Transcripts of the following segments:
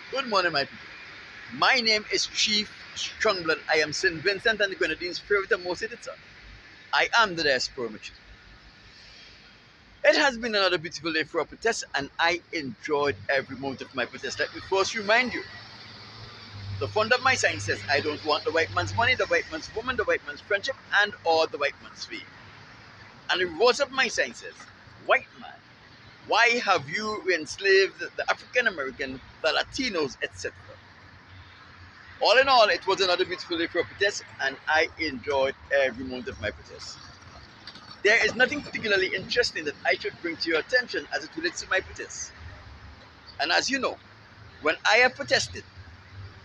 Good morning, my people. My name is Chief Strongblood. I am St. Vincent and the Grenadines' favorite and most editor. I am the diaspora merchant. It has been another beautiful day for a protest, and I enjoyed every moment of my protest. Let me first remind you the fund of my sign says, I don't want the white man's money, the white man's woman, the white man's friendship, and or the white man's fame. And the reverse of my sign says, white man, why have you enslaved the African American, the Latinos, etc.? All in all, it was another beautiful day for a protest, and I enjoyed every moment of my protest. There is nothing particularly interesting that I should bring to your attention as it relates to my protest. And as you know, when I have protested,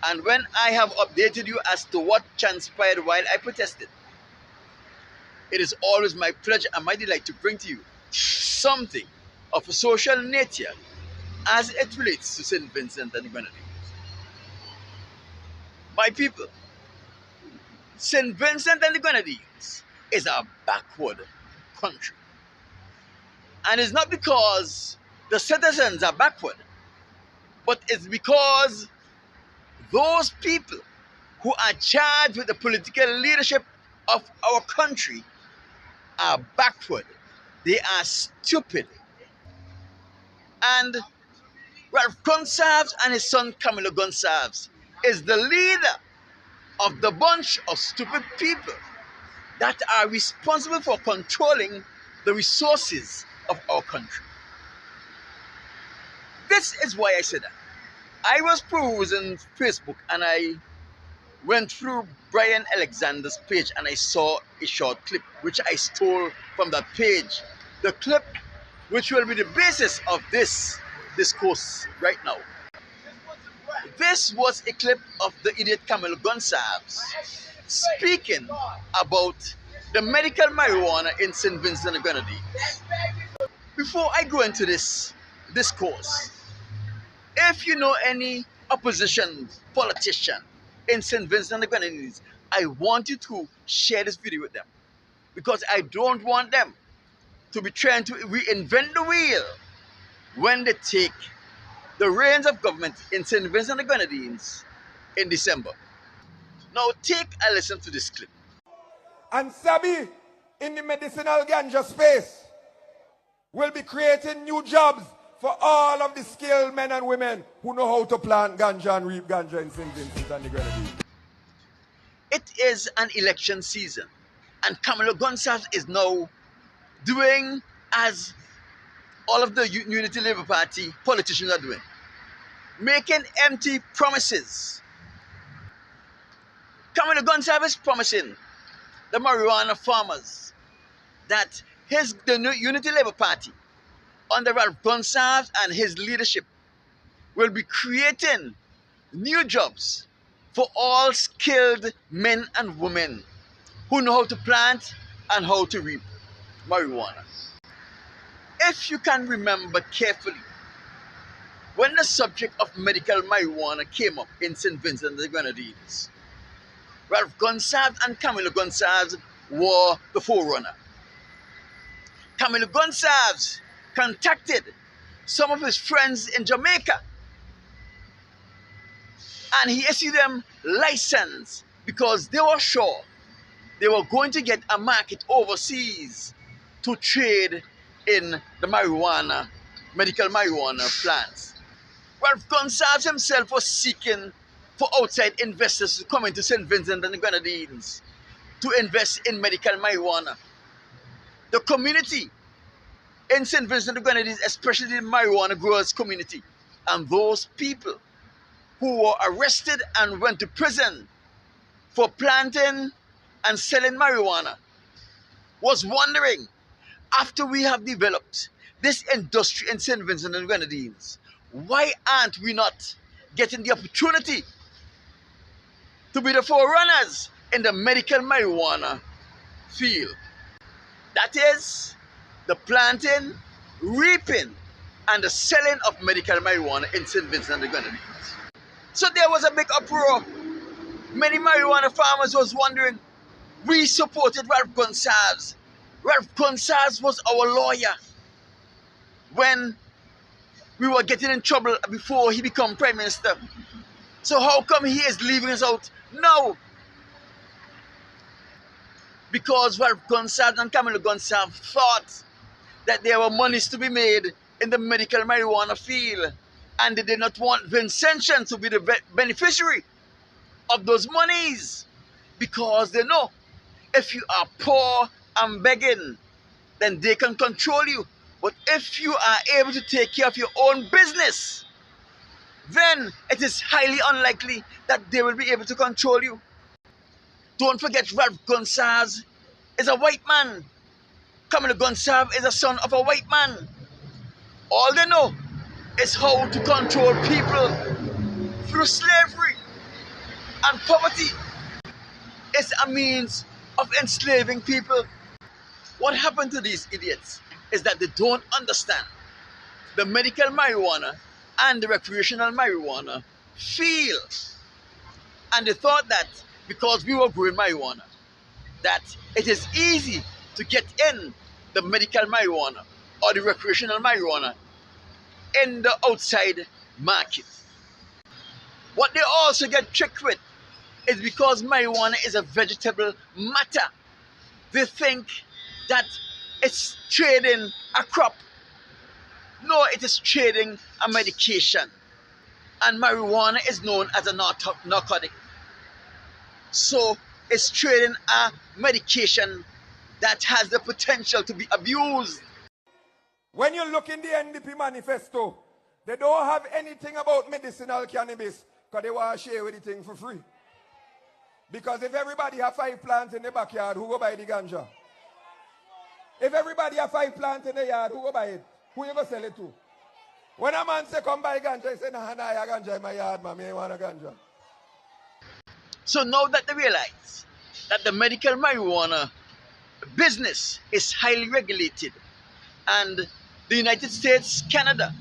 and when I have updated you as to what transpired while I protested, it is always my pleasure and my delight to bring to you something of a social nature as it relates to St. Vincent and the Grenadines. My people, St. Vincent and the Grenadines is a backward country. And it's not because the citizens are backward, but it's because those people who are charged with the political leadership of our country are backward. They are stupid. And Ralph Gonsalves and his son Camillo Gonsalves is the leader of the bunch of stupid people that are responsible for controlling the resources of our country. This is why I said that. I was perusing Facebook and I went through Brian Alexander's page and I saw a short clip which I stole from that page. The clip which will be the basis of this discourse right now. This was a clip of the idiot Camillo Gonsalves speaking about the medical marijuana in St. Vincent and the Grenadines. Before I go into this discourse, if you know any opposition politician in St. Vincent and the Grenadines, I want you to share this video with them because I don't want them to be trying to reinvent the wheel when they take the reins of government in St. Vincent and the Grenadines in December. Now take a listen to this clip. And Sabi, in the medicinal ganja space, will be creating new jobs for all of the skilled men and women who know how to plant ganja and reap ganja in St. Vincent and the Grenadines. It is an election season, and Camillo Gonsalves is now doing as all of the Unity Labour Party politicians are doing, making empty promises. Camillo Gonsalves is promising the marijuana farmers that the Unity Labour Party under Ralph Gonsalves and his leadership will be creating new jobs for all skilled men and women who know how to plant and how to reap marijuana. If you can remember carefully, when the subject of medical marijuana came up in St. Vincent and the Grenadines, Ralph Gonsalves and Camillo Gonsalves were the forerunner. Camillo Gonsalves contacted some of his friends in Jamaica and he issued them license because they were sure they were going to get a market overseas to trade in the marijuana, medical marijuana plants. Ralph Gonsalves himself was seeking for outside investors to come into St. Vincent and the Grenadines to invest in medical marijuana. The community in St. Vincent and the Grenadines, especially the marijuana growers community, and those people who were arrested and went to prison for planting and selling marijuana, was wondering, after we have developed this industry in St. Vincent and the Grenadines, why aren't we not getting the opportunity to be the forerunners in the medical marijuana field? That is, the planting, reaping, and the selling of medical marijuana in St. Vincent and the Grenadines. So there was a big uproar. Many marijuana farmers was wondering. We supported Ralph Gonsalves. Ralph Gonsalves was our lawyer when we were getting in trouble before he became prime minister. So how come he is leaving us out now? Because Ralph Gonsalves and Camillo Gonsalves thought that there were monies to be made in the medical marijuana field, and they did not want Vincentian to be the beneficiary of those monies, because they know if you are poor and begging, then they can control you. But if you are able to take care of your own business, then it is highly unlikely that they will be able to control you. Don't forget, Ralph Gonsalves is a white man. Camillo Gonsalves is a son of a white man. All they know is how to control people through slavery, and poverty is a means of enslaving people. What happened to these idiots is that they don't understand the medical marijuana and the recreational marijuana field. And they thought that because we were growing marijuana, that it is easy to get in the medical marijuana or the recreational marijuana in the outside market. What they also get tricked with is because marijuana is a vegetable matter. They think that it's trading a crop. No, it is trading a medication. And marijuana is known as a narcotic. So it's trading a medication that has the potential to be abused. When you look in the NDP manifesto, they don't have anything about medicinal cannabis because they want to share everything for free. Because if everybody have 5 plants in the backyard, who go buy the ganja? If everybody have 5 plants in the yard, who go buy it? Who you go sell it to? When a man say come buy ganja, he say, nah, I have ganja in my yard, man, I want a ganja. So now that they realize that the medical marijuana business is highly regulated, and the United States, Canada,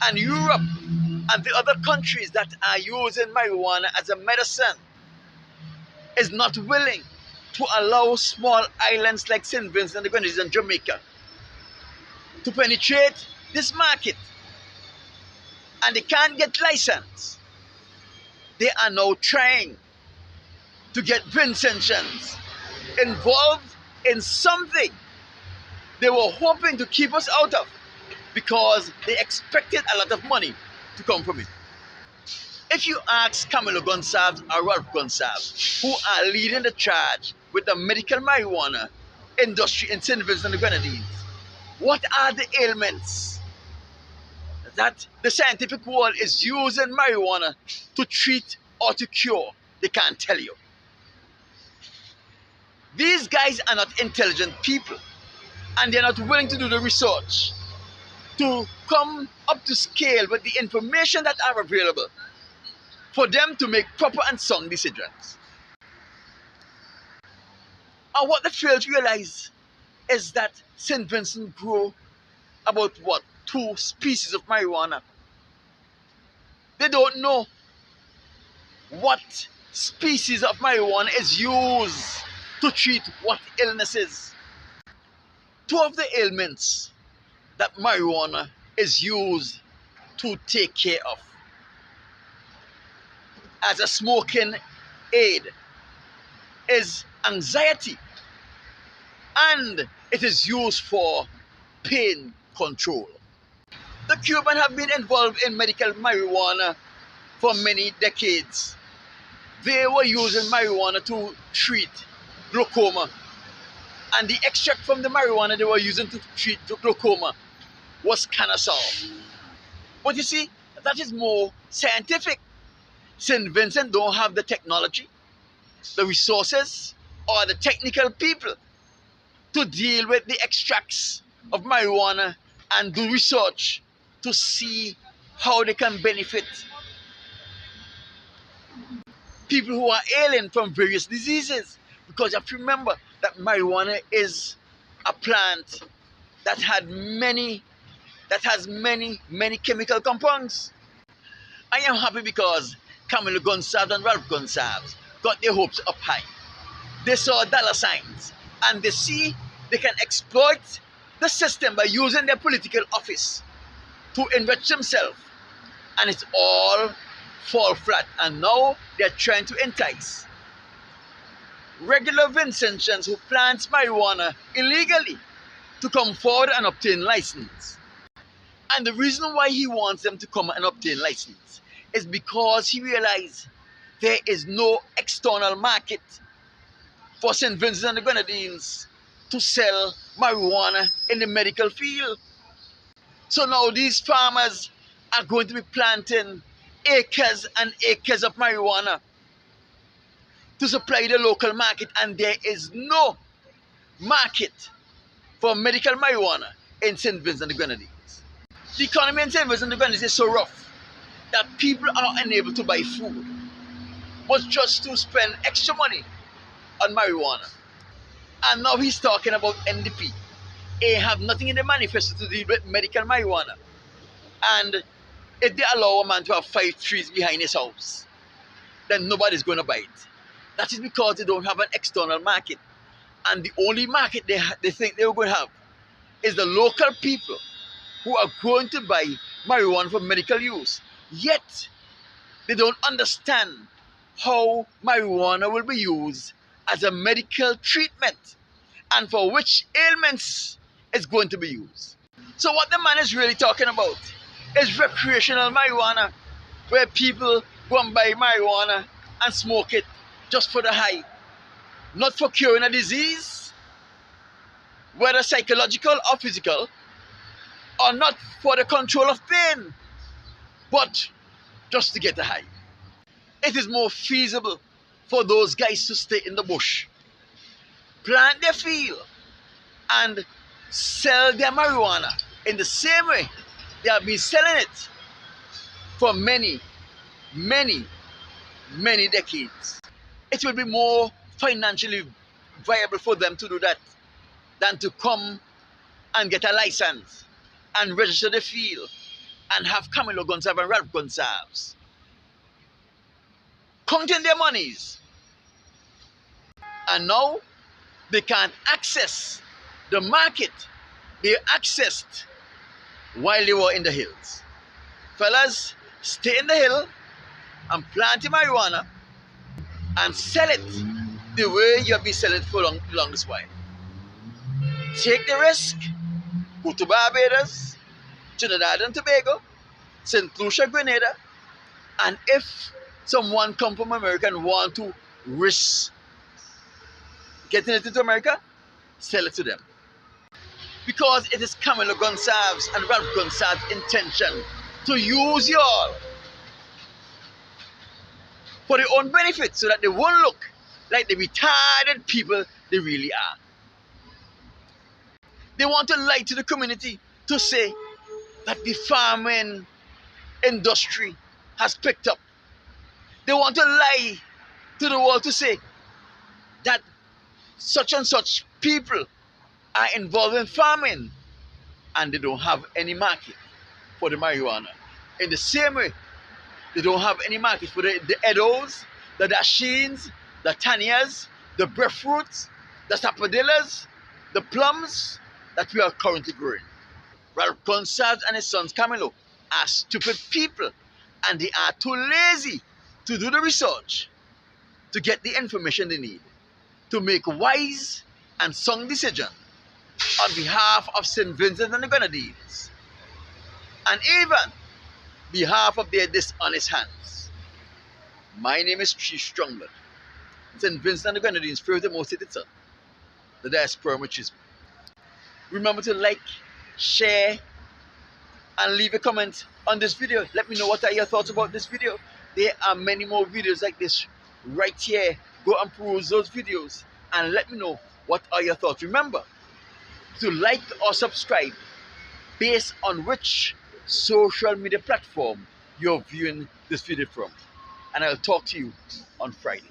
and Europe, and the other countries that are using marijuana as a medicine is not willing to allow small islands like St. Vincent and the Grenadines and Jamaica to penetrate this market, and they can't get license. They are now trying to get Vincentians involved in something they were hoping to keep us out of, because they expected a lot of money to come from it. If you ask Camillo Gonsalves or Ralph Gonsalves, who are leading the charge with the medical marijuana industry in St. Vincent and the Grenadines, what are the ailments that the scientific world is using marijuana to treat or to cure, they can't tell you. These guys are not intelligent people, and they're not willing to do the research to come up to scale with the information that are available for them to make proper and sound decisions. And what they fail to realize is that St. Vincent grew about 2 species of marijuana. They don't know what species of marijuana is used to treat what illnesses. 2 of the ailments that marijuana is used to take care of as a smoking aid is anxiety, and it is used for pain control. The Cubans have been involved in medical marijuana for many decades. They were using marijuana to treat glaucoma, and the extract from the marijuana they were using to treat glaucoma was canaceol. But you see, that is more scientific. St. Vincent don't have the technology, the resources, or the technical people to deal with the extracts of marijuana and do research to see how they can benefit people who are ailing from various diseases. Because you have to remember that marijuana is a plant that has many chemical compounds. I am happy because Camillo Gonsalves and Ralph Gonsalves got their hopes up high. They saw dollar signs, and they see they can exploit the system by using their political office to enrich themselves, and it's all fall flat. And now they're trying to entice regular Vincentians who plant marijuana illegally to come forward and obtain license. And the reason why he wants them to come and obtain license is because he realized there is no external market for St. Vincent and the Grenadines to sell marijuana in the medical field. So now these farmers are going to be planting acres and acres of marijuana to supply the local market, and there is no market for medical marijuana in St. Vincent and the Grenadines. The economy in St. Vincent and the Grenadines is so rough that people are unable to buy food, but just to spend extra money on marijuana. And now he's talking about NDP. They have nothing in the manifesto to deal with medical marijuana. And if they allow a man to have 5 trees behind his house, then nobody's going to buy it. That is because they don't have an external market. And the only market they think they're going to have is the local people who are going to buy marijuana for medical use. Yet, they don't understand how marijuana will be used as a medical treatment and for which ailments it's going to be used. So what the man is really talking about is recreational marijuana, where people go and buy marijuana and smoke it just for the high, not for curing a disease, whether psychological or physical, or not for the control of pain, but just to get a high. It is more feasible for those guys to stay in the bush, plant their field, and sell their marijuana in the same way they have been selling it for many, many, many decades. It will be more financially viable for them to do that than to come and get a license and register the field and have Camillo Gonsalves and Ralph Gonsalves counting their monies. And now they can't access the market they accessed while they were in the hills. Fellas, stay in the hill and plant your marijuana and sell it the way you have been selling it for the longest while. Take the risk, go to Barbados, Trinidad and Tobago, St. Lucia, Grenada, and if someone come from America and want to risk getting it into America, sell it to them. Because it is Camillo Gonsalves and Ralph Gonsalves' intention to use you all for their own benefit so that they won't look like the retarded people they really are. They want to lie to the community to say that the farming industry has picked up. They want to lie to the world to say that such and such people are involved in farming and they don't have any market for the marijuana. In the same way, they don't have any market for the Edos, the Dashins, the Tanias, the breadfruits, the sapodillas, the plums that we are currently growing. Ralph Gonsalves and his sons Camillo are stupid people, and they are too lazy to do the research to get the information they need to make wise and sound decisions on behalf of St. Vincent and the Grenadines, and even behalf of their dishonest hands. My name is Chief Strongblood, St. Vincent and the Grenadines' favorite most hated son, the diaspora machismo. Remember to like, share, and leave a comment on this video. Let me know what are your thoughts about this video. There are many more videos like this right here. Go and peruse those videos and let me know what are your thoughts. Remember to like or subscribe based on which social media platform you're viewing this video from. And I'll talk to you on Friday.